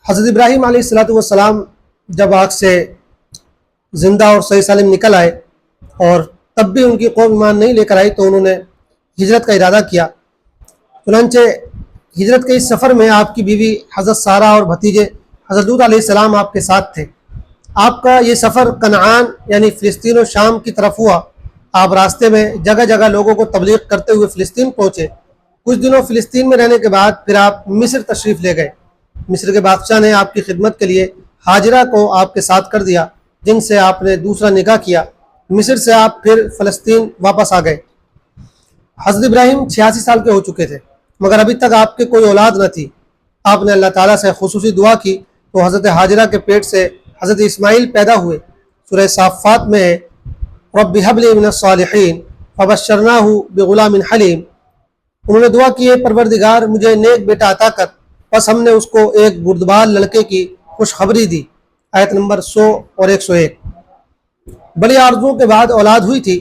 حضرت ابراہیم علیہ الصلوۃ والسلام جب آگ سے زندہ اور صحیح سالم نکل آئے اور تب بھی ان کی قوم ایمان نہیں لے کر آئی تو انہوں نے ہجرت کا ارادہ کیا۔ چنانچہ ہجرت کے اس سفر میں آپ کی بیوی حضرت سارہ اور بھتیجے حضرت لوط علیہ السلام آپ کے ساتھ تھے۔ آپ کا یہ سفر کنعان یعنی فلسطین و شام کی طرف ہوا۔ آپ راستے میں جگہ جگہ لوگوں کو تبلیغ کرتے ہوئے فلسطین پہنچے۔ کچھ دنوں فلسطین میں رہنے کے بعد پھر آپ مصر تشریف لے گئے۔ مصر کے بادشاہ نے آپ کی خدمت کے لیے ہاجرہ کو آپ کے ساتھ کر دیا، جن سے آپ نے دوسرا نکاح کیا۔ مصر سے آپ پھر فلسطین واپس آ گئے۔ حضرت ابراہیم 86 سال کے ہو چکے تھے، مگر ابھی تک آپ کے کوئی اولاد نہ تھی۔ آپ نے اللہ تعالیٰ سے خصوصی دعا کی تو حضرت ہاجرہ کے پیٹ سے حضرت اسماعیل پیدا ہوئے۔ سورہ صافات میں ہے رب هب لي من الصالحین فبشرناہ بغلام حلیم۔ انہوں نے دعا کی ہے پروردگار مجھے نیک بیٹا عطا کر، بس ہم نے اس کو ایک بردبار لڑکے کی خوشخبری دی۔ آیت نمبر 100 اور 101۔ بڑی آرزوؤں کے بعد اولاد ہوئی تھی،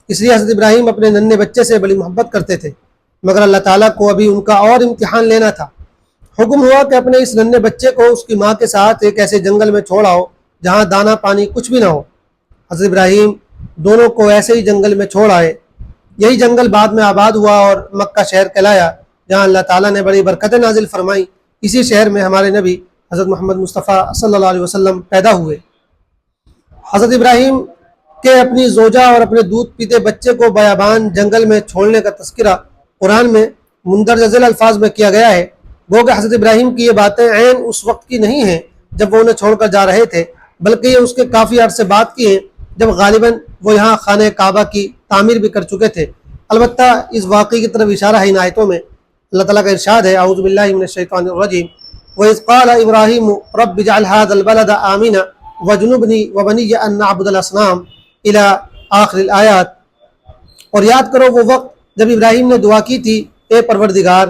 اس لیے حضرت ابراہیم اپنے ننھے بچے سے بڑی محبت کرتے تھے، مگر اللہ تعالیٰ کو ابھی ان کا اور امتحان لینا تھا۔ حکم ہوا کہ اپنے اس ننھے بچے کو اس کی ماں کے ساتھ ایک ایسے جنگل میں چھوڑ آؤ جہاں دانا پانی کچھ بھی نہ ہو۔ حضرت ابراہیم دونوں کو ایسے ہی جنگل میں چھوڑ آئے۔ یہی جنگل بعد میں آباد ہوا اور مکہ شہر کہلایا، جہاں اللہ تعالیٰ نے بڑی برکتیں نازل فرمائیں۔ اسی شہر میں ہمارے نبی حضرت محمد مصطفیٰ صلی اللہ علیہ وسلم پیدا ہوئے۔ حضرت ابراہیم کے اپنی زوجہ اور اپنے دودھ پیتے بچے کو بیابان جنگل میں چھوڑنے کا تذکرہ قرآن میں مندرجہ ذیل الفاظ میں کیا گیا ہے۔ گو کہ حضرت ابراہیم کی یہ باتیں عین اس وقت کی نہیں ہیں جب وہ انہیں چھوڑ کر جا رہے تھے، بلکہ یہ اس کے کافی عرصے بعد کی ہیں جب غالباً وہ یہاں خانہ کعبہ کی تعمیر بھی کر چکے تھے۔ البتہ اس واقعے کی طرف اشارہ ہے ان آیتوں میں۔ اللہ تعالیٰ کا ارشاد ہے اعوذ باللہ من الشیطان الرجیم وَإِذْ قَالَ إِبْرَاهِيمُ رَبِّ اجْعَلْ هَٰذَا الْبَلَدَ آمِنًا وَاجْنُبْنِي وَبَنِيَّ أَن نَّعْبُدَ الْأَصْنَامَ إِلَىٰ آخر الآیات۔ اور یاد کرو وہ وقت جب ابراہیم نے دعا کی تھی اے پروردگار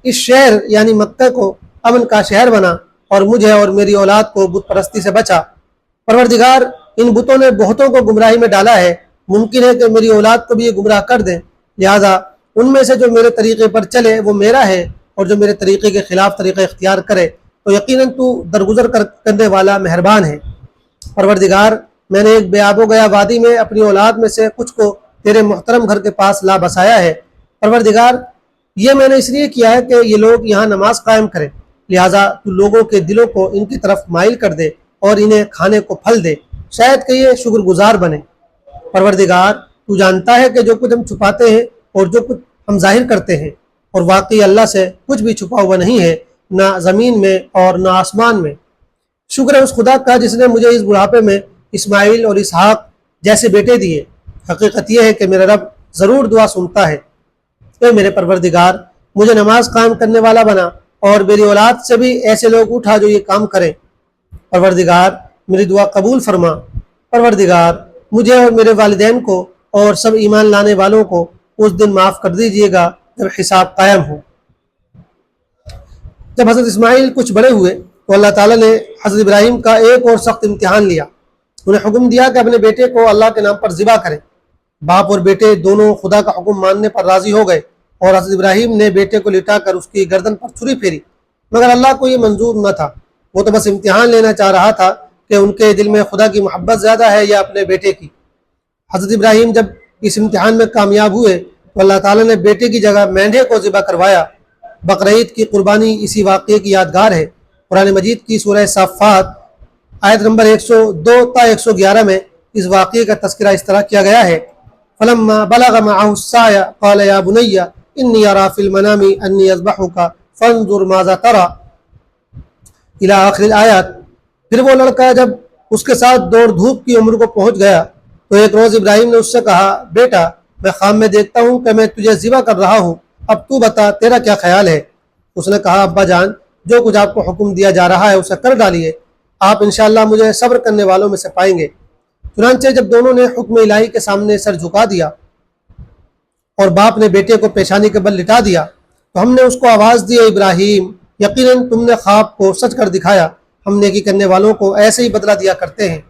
اس شہر یعنی مکہ کو امن کا شہر بنا اور مجھے اور میری اولاد کو بت پرستی سے بچا۔ پروردگار ان بتوں نے بہتوں کو گمراہی میں ڈالا ہے، ممکن ہے کہ میری اولاد کو بھی یہ گمراہ کر دیں، لہٰذا ان میں سے جو میرے طریقے پر چلے وہ میرا ہے، اور جو میرے طریقے کے خلاف طریقہ اختیار کرے تو یقیناً تو درگزر کرنے والا مہربان ہے۔ پروردگار میں نے ایک بے آب و گیا وادی میں اپنی اولاد میں سے کچھ کو تیرے محترم گھر کے پاس لا بسایا ہے۔ پروردگار یہ میں نے اس لیے کیا ہے کہ یہ لوگ یہاں نماز قائم کریں، لہٰذا تو لوگوں کے دلوں کو ان کی طرف مائل کر دے اور انہیں کھانے کو پھل دے، شاید کہ یہ شکر گزار بنے۔ پروردگار تو جانتا ہے کہ جو کچھ ہم چھپاتے ہیں اور جو کچھ ہم ظاہر کرتے ہیں، اور واقعی اللہ سے کچھ بھی چھپا ہوا نہیں ہے، نہ زمین میں اور نہ آسمان میں۔ شکر ہے اس خدا کا جس نے مجھے اس بڑھاپے میں اسماعیل اور اسحاق جیسے بیٹے دیے۔ حقیقت یہ ہے کہ میرا رب ضرور دعا سنتا ہے۔ اے میرے پروردگار مجھے نماز قائم کرنے والا بنا اور میری اولاد سے بھی ایسے لوگ اٹھا جو یہ کام کریں۔ پروردگار میری دعا قبول فرما۔ پروردگار مجھے اور میرے والدین کو اور سب ایمان لانے والوں کو اس دن معاف کر دیجیے گا جب حساب قائم ہو۔ جب حضرت اسماعیل کچھ بڑے ہوئے تو اللہ تعالیٰ نے حضرت ابراہیم کا ایک اور سخت امتحان لیا۔ انہیں حکم دیا کہ اپنے بیٹے کو اللہ کے نام پر ذبح کریں۔ باپ اور بیٹے دونوں خدا کا حکم ماننے پر راضی ہو گئے، اور حضرت ابراہیم نے بیٹے کو لٹا کر اس کی گردن پر چھری پھیری، مگر اللہ کو یہ منظور نہ تھا۔ وہ تو بس امتحان لینا چاہ رہا تھا کہ ان کے دل میں خدا کی محبت زیادہ ہے یا اپنے بیٹے کی۔ حضرت ابراہیم جب اس امتحان میں کامیاب ہوئے تو اللہ تعالیٰ نے بیٹے کی جگہ مینڈھے کو ذبح کروایا۔ بقرعید کی قربانی اسی واقعے کی یادگار ہے۔ قرآن مجید کی سورہ صافات آیت نمبر 102 تا 111 میں اس واقعے کا تذکرہ اس طرح کیا گیا ہے فَلَمَّا بَلَغَ مَعَهُ السَّعْيَ قَالَ يَا بُنَيَّ إِنِّي أَرَىٰ فِي الْمَنَامِ أَنِّي أَذْبَحُكَ فَانظُرْ مَاذَا تَرَىٰ إِلَىٰ آخر الآیات۔ پھر وہ لڑکا جب اس کے ساتھ دوڑ دھوپ کی عمر کو پہنچ گیا تو ایک روز ابراہیم نے اس سے کہا بیٹا میں خواب میں دیکھتا ہوں کہ میں تجھے ذبح کر رہا ہوں، اب تو بتا تیرا کیا خیال ہے؟ اس نے کہا ابا جان جو کچھ آپ کو حکم دیا جا رہا ہے اسے کر ڈالیے، آپ انشاءاللہ مجھے صبر کرنے والوں میں سے پائیں گے۔ چنانچہ جب دونوں نے حکم الہی کے سامنے سر جھکا دیا اور باپ نے بیٹے کو پیشانی کے بل لٹا دیا تو ہم نے اس کو آواز دی ابراہیم یقیناً تم نے خواب کو سچ کر دکھایا، ہم نیکی کرنے والوں کو ایسے ہی بدلہ دیا کرتے ہیں۔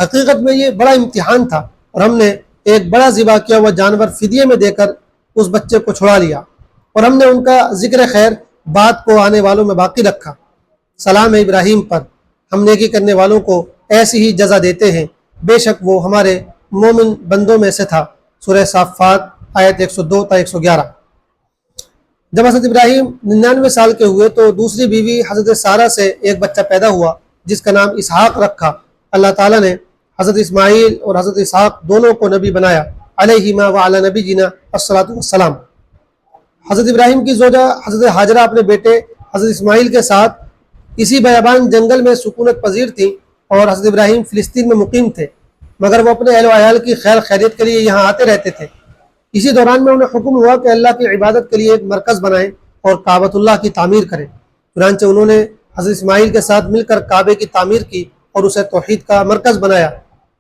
حقیقت میں یہ بڑا امتحان تھا اور ہم نے ایک بڑا ذبح کیا ہوا جانور فدیے میں دے کر اس بچے کو چھڑا لیا، اور ہم نے ان کا ذکر خیر بات کو آنے والوں میں باقی رکھا۔ سلام ہے ابراہیم پر، ہم نیکی کرنے والوں کو ایسی ہی جزا دیتے ہیں، بے شک وہ ہمارے مومن بندوں میں سے تھا۔ سورہ صافات آیت 102 تا 111۔ جب حضرت ابراہیم 99 سال کے ہوئے تو دوسری بیوی حضرت سارہ سے ایک بچہ پیدا ہوا جس کا نام اسحاق رکھا۔ اللہ تعالیٰ نے حضرت اسماعیل اور حضرت اسحاق دونوں کو نبی بنایا، علیہما وعلی نبینا الصلاۃ والسلام۔ حضرت ابراہیم کی زوجہ حضرت ہاجرہ اپنے بیٹے حضرت اسماعیل کے ساتھ اسی بیابان جنگل میں سکونت پذیر تھیں، اور حضرت ابراہیم فلسطین میں مقیم تھے، مگر وہ اپنے اہل و عیال کی خیر خیریت کے لیے یہاں آتے رہتے تھے۔ اسی دوران میں انہیں حکم ہوا کہ اللہ کی عبادت کے لیے ایک مرکز بنائیں اور کعبۃ اللہ کی تعمیر کریں۔ چنانچہ انہوں نے حضرت اسماعیل کے ساتھ مل کر کعبے کی تعمیر کی اور اسے توحید کا مرکز بنایا،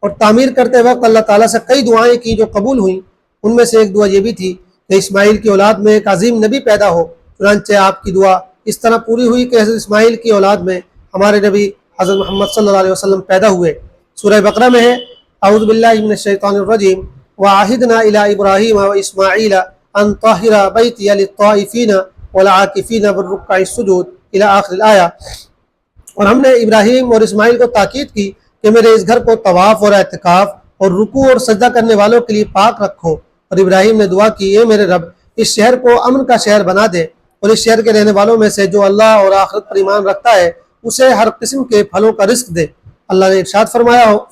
اور تعمیر کرتے وقت اللہ تعالیٰ سے کئی دعائیں کی جو قبول ہوئیں۔ ان میں سے ایک دعا یہ بھی تھی کہ اسماعیل کی اولاد میں ایک عظیم نبی پیدا ہو۔ چنانچہ آپ کی دعا اس طرح پوری ہوئی کہ حضرت اسماعیل کی اولاد میں ہمارے نبی حضرت محمد صلی اللہ علیہ وسلم پیدا ہوئے۔ سورہ بقرہ میں ہے، اعوذ باللہ من الشیطان الرجیم، وعہدنا الی ابراہیم واسماعیل ان طہرا بیتی للطائفین والعاکفین والرکع السجود الی آخر الآیہ۔ اور ہم نے ابراہیم اور اسماعیل کو تاکید کی کہ میرے اس گھر کو طواف اور اعتکاف اور رکوع اور سجدہ کرنے والوں کے لیے پاک رکھو۔ اور ابراہیم نے دعا کی، اے میرے رب، اس شہر کو امن کا شہر بنا دے، اور اس شہر کے رہنے والوں میں سے جو اللہ اور آخرت پر ایمان رکھتا ہے اسے ہر قسم کے پھلوں کا رزق دے۔ اللہ نے ارشاد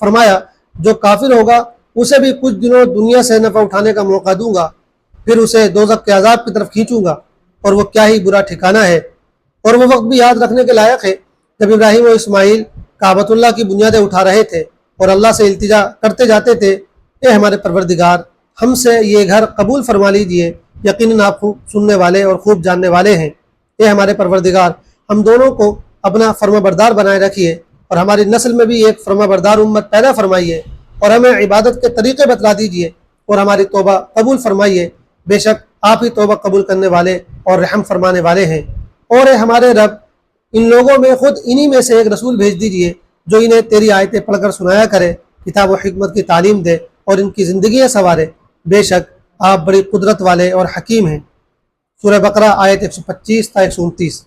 فرمایا جو کافر ہوگا اسے بھی کچھ دنوں دنیا سے نفع اٹھانے کا موقع دوں گا، پھر اسے دوزخ کے عذاب کی طرف کھینچوں گا، اور وہ کیا ہی برا ٹھکانہ ہے۔ اور وہ وقت بھی یاد رکھنے کے لائق ہے جب ابراہیم و اسماعیل کعبۃ اللہ کی بنیادیں اٹھا رہے تھے اور اللہ سے التجا کرتے جاتے تھے، اے ہمارے پروردگار، ہم سے یہ گھر قبول فرما لیجئے، یقیناً آپ خوب سننے والے اور خوب جاننے والے ہیں۔ اے ہمارے پروردگار، ہم دونوں کو اپنا فرما بردار بنائے رکھیے، اور ہماری نسل میں بھی ایک فرما بردار امت پیدا فرمائیے، اور ہمیں عبادت کے طریقے بتلا دیجئے، اور ہماری توبہ قبول فرمائیے، بے شک آپ ہی توبہ قبول کرنے والے اور رحم فرمانے والے ہیں۔ اور اے ہمارے رب، ان لوگوں میں خود انہی میں سے ایک رسول بھیج دیجئے جو انہیں تیری آیتیں پڑھ کر سنایا کرے، کتاب و حکمت کی تعلیم دے اور ان کی زندگیاں سنوارے، بے شک آپ بڑی قدرت والے اور حکیم ہیں۔ سورہ بقرہ آیت 125 تا 129۔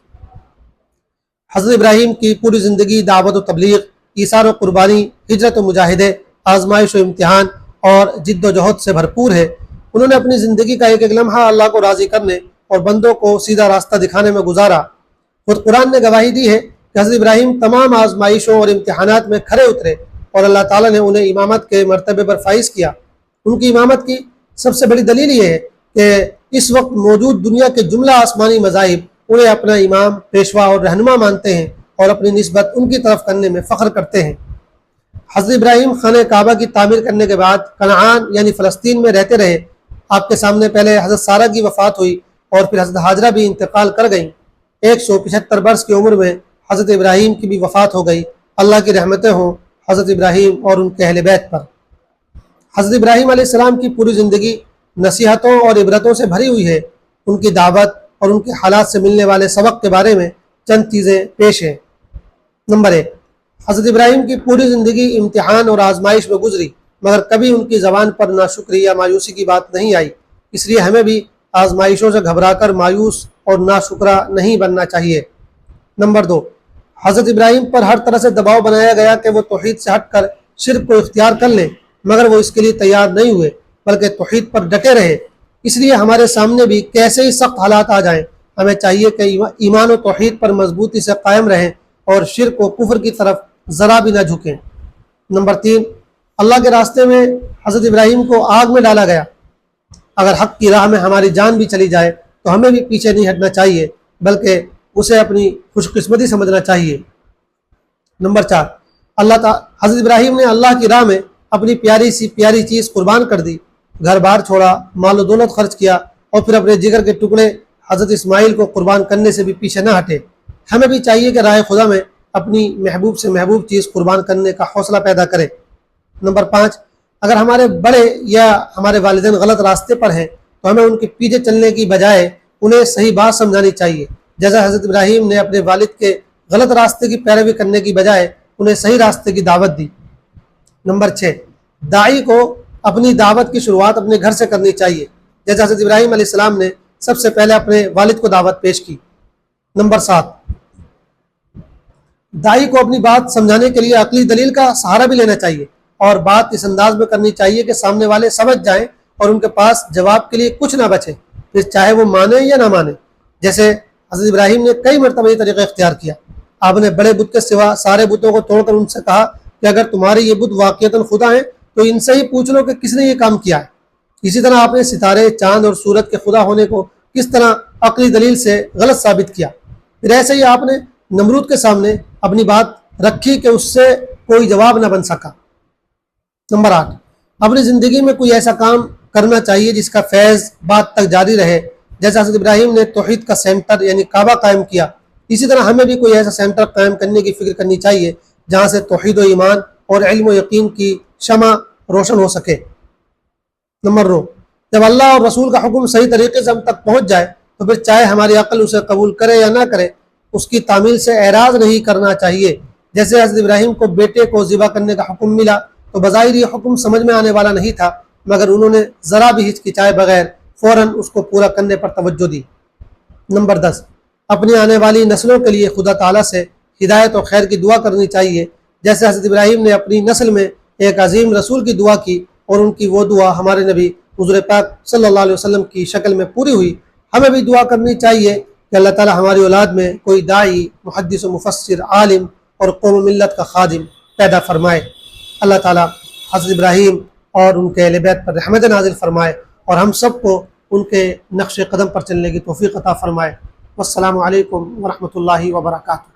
حضرت ابراہیم کی پوری زندگی دعوت و تبلیغ، ایثار و قربانی، ہجرت و مجاہدے، آزمائش و امتحان اور جد و جہد سے بھرپور ہے۔ انہوں نے اپنی زندگی کا ایک ایک لمحہ اللہ کو راضی کرنے اور بندوں کو سیدھا راستہ دکھانے میں گزارا۔ خود قرآن نے گواہی دی ہے کہ حضرت ابراہیم تمام آزمائشوں اور امتحانات میں کھرے اترے، اور اللہ تعالیٰ نے انہیں امامت کے مرتبے پر فائز کیا۔ ان کی امامت کی سب سے بڑی دلیل یہ ہے کہ اس وقت موجود دنیا کے جملہ آسمانی مذاہب انہیں اپنا امام، پیشوا اور رہنما مانتے ہیں، اور اپنی نسبت ان کی طرف کرنے میں فخر کرتے ہیں۔ حضرت ابراہیم خانہ کعبہ کی تعمیر کرنے کے بعد کنعان یعنی فلسطین میں رہتے رہے۔ آپ کے سامنے پہلے حضرت سارہ کی وفات ہوئی، اور پھر حضرت ہاجرہ بھی انتقال کر گئیں۔ 175 برس کی عمر میں حضرت ابراہیم کی بھی وفات ہو گئی۔ اللہ کی رحمتیں ہوں حضرت ابراہیم اور ان کے اہل بیت پر۔ حضرت ابراہیم علیہ السلام کی پوری زندگی نصیحتوں اور عبرتوں سے بھری ہوئی ہے۔ ان کی دعوت اور ان کے حالات سے ملنے والے سبق کے بارے میں چند چیزیں پیش ہیں۔ نمبر 1، حضرت ابراہیم کی پوری زندگی امتحان اور آزمائش میں گزری، مگر کبھی ان کی زبان پر ناشکری یا مایوسی کی بات نہیں آئی۔ اس لیے ہمیں بھی آزمائشوں سے گھبرا کر مایوس اور ناشکرا نہیں بننا چاہیے۔ نمبر 2، حضرت ابراہیم پر ہر طرح سے دباؤ بنایا گیا کہ وہ توحید سے ہٹ کر شرک کو اختیار کر لیں، مگر وہ اس کے لیے تیار نہیں ہوئے بلکہ توحید پر ڈٹے رہے۔ اس لیے ہمارے سامنے بھی کیسے ہی سخت حالات آ جائیں، ہمیں چاہیے کہ ایمان و توحید پر مضبوطی سے قائم رہیں اور شرک و کفر کی طرف ذرا بھی نہ جھکیں۔ نمبر 3، اللہ کے راستے میں حضرت ابراہیم کو آگ میں ڈالا گیا۔ اگر حق کی راہ میں ہماری جان بھی چلی جائے تو ہمیں بھی پیچھے نہیں ہٹنا چاہیے بلکہ اسے اپنی خوش قسمتی سمجھنا چاہیے۔ نمبر 4، حضرت ابراہیم نے اللہ کی راہ میں اپنی پیاری سی پیاری چیز قربان کر دی، گھر بار چھوڑا، مال و دولت خرچ کیا، اور پھر اپنے جگر کے ٹکڑے حضرت اسماعیل کو قربان کرنے سے بھی پیچھے نہ ہٹے۔ ہمیں بھی چاہیے کہ راہ خدا میں اپنی محبوب سے محبوب چیز قربان کرنے کا حوصلہ پیدا کرے۔ نمبر 5، اگر ہمارے بڑے یا ہمارے والدین غلط راستے پر ہیں تو ہمیں ان کے پیچھے چلنے کی بجائے انہیں صحیح بات سمجھانی چاہیے، جیسا حضرت ابراہیم نے اپنے والد کے غلط راستے کی پیروی کرنے کی بجائے انہیں صحیح راستے کی دعوت دی۔ نمبر 6، داعی کو اپنی دعوت کی شروعات اپنے گھر سے کرنی چاہیے، جیسا حضرت ابراہیم علیہ السلام نے سب سے پہلے اپنے والد کو دعوت پیش کی۔ نمبر 7، دائی کو اپنی بات سمجھانے کے لیے عقلی دلیل کا سہارا بھی لینا چاہیے اور بات اس انداز میں کرنی چاہیے کہ سامنے والے سمجھ جائیں اور ان کے پاس جواب کے لیے کچھ نہ بچے، پھر چاہے وہ مانے یا نہ مانے۔ جیسے حضرت ابراہیم نے کئی مرتبہ یہ طریقہ اختیار کیا۔ آپ نے بڑے بت کے سوا سارے بتوں کو توڑ کر ان سے کہا کہ اگر تمہارے یہ بت واقعتاً خدا ہیں تو ان سے ہی پوچھ لو کہ کس نے یہ کام کیا ہے۔ اسی طرح آپ نے ستارے، چاند اور سورج کے خدا ہونے کو کس طرح عقلی دلیل سے غلط ثابت کیا۔ پھر ایسے ہی آپ نے نمرود کے سامنے اپنی بات رکھی کہ اس سے کوئی جواب نہ بن سکا۔ نمبر 8، اپنی زندگی میں کوئی ایسا کام کرنا چاہیے جس کا فیض بعد تک جاری رہے۔ جیسے حضرت ابراہیم نے توحید کا سینٹر یعنی کعبہ قائم کیا، اسی طرح ہمیں بھی کوئی ایسا سینٹر قائم کرنے کی فکر کرنی چاہیے جہاں سے توحید و ایمان اور علم و یقین کی شمع روشن ہو سکے۔ نمبر 9، جب اللہ اور رسول کا حکم صحیح طریقے سے ہم تک پہنچ جائے تو پھر چاہے ہماری عقل اسے قبول کرے یا نہ کرے، اس کی تعمیل سے اعراض نہیں کرنا چاہیے۔ جیسے حضرت ابراہیم کو بیٹے کو ذبح کرنے کا حکم ملا تو بظاہر یہ حکم سمجھ میں آنے والا نہیں تھا، مگر انہوں نے ذرا بھی ہچکچائے بغیر فوراً اس کو پورا کرنے پر توجہ دی۔ نمبر 10، اپنی آنے والی نسلوں کے لیے خدا تعالیٰ سے ہدایت اور خیر کی دعا کرنی چاہیے۔ جیسے حضرت ابراہیم نے اپنی نسل میں ایک عظیم رسول کی دعا کی اور ان کی وہ دعا ہمارے نبی حضور پاک صلی اللہ علیہ وسلم کی شکل میں پوری ہوئی، ہمیں بھی دعا کرنی چاہیے کہ اللہ تعالیٰ ہماری اولاد میں کوئی داعی، محدث و مفسر، عالم اور قوم و ملت کا خادم پیدا فرمائے۔ اللہ تعالیٰ حضرت ابراہیم اور ان کے اہل بیت پر رحمت نازل فرمائے اور ہم سب کو ان کے نقش قدم پر چلنے کی توفیق عطا فرمائے۔ والسلام علیکم ورحمۃ اللہ وبرکاتہ۔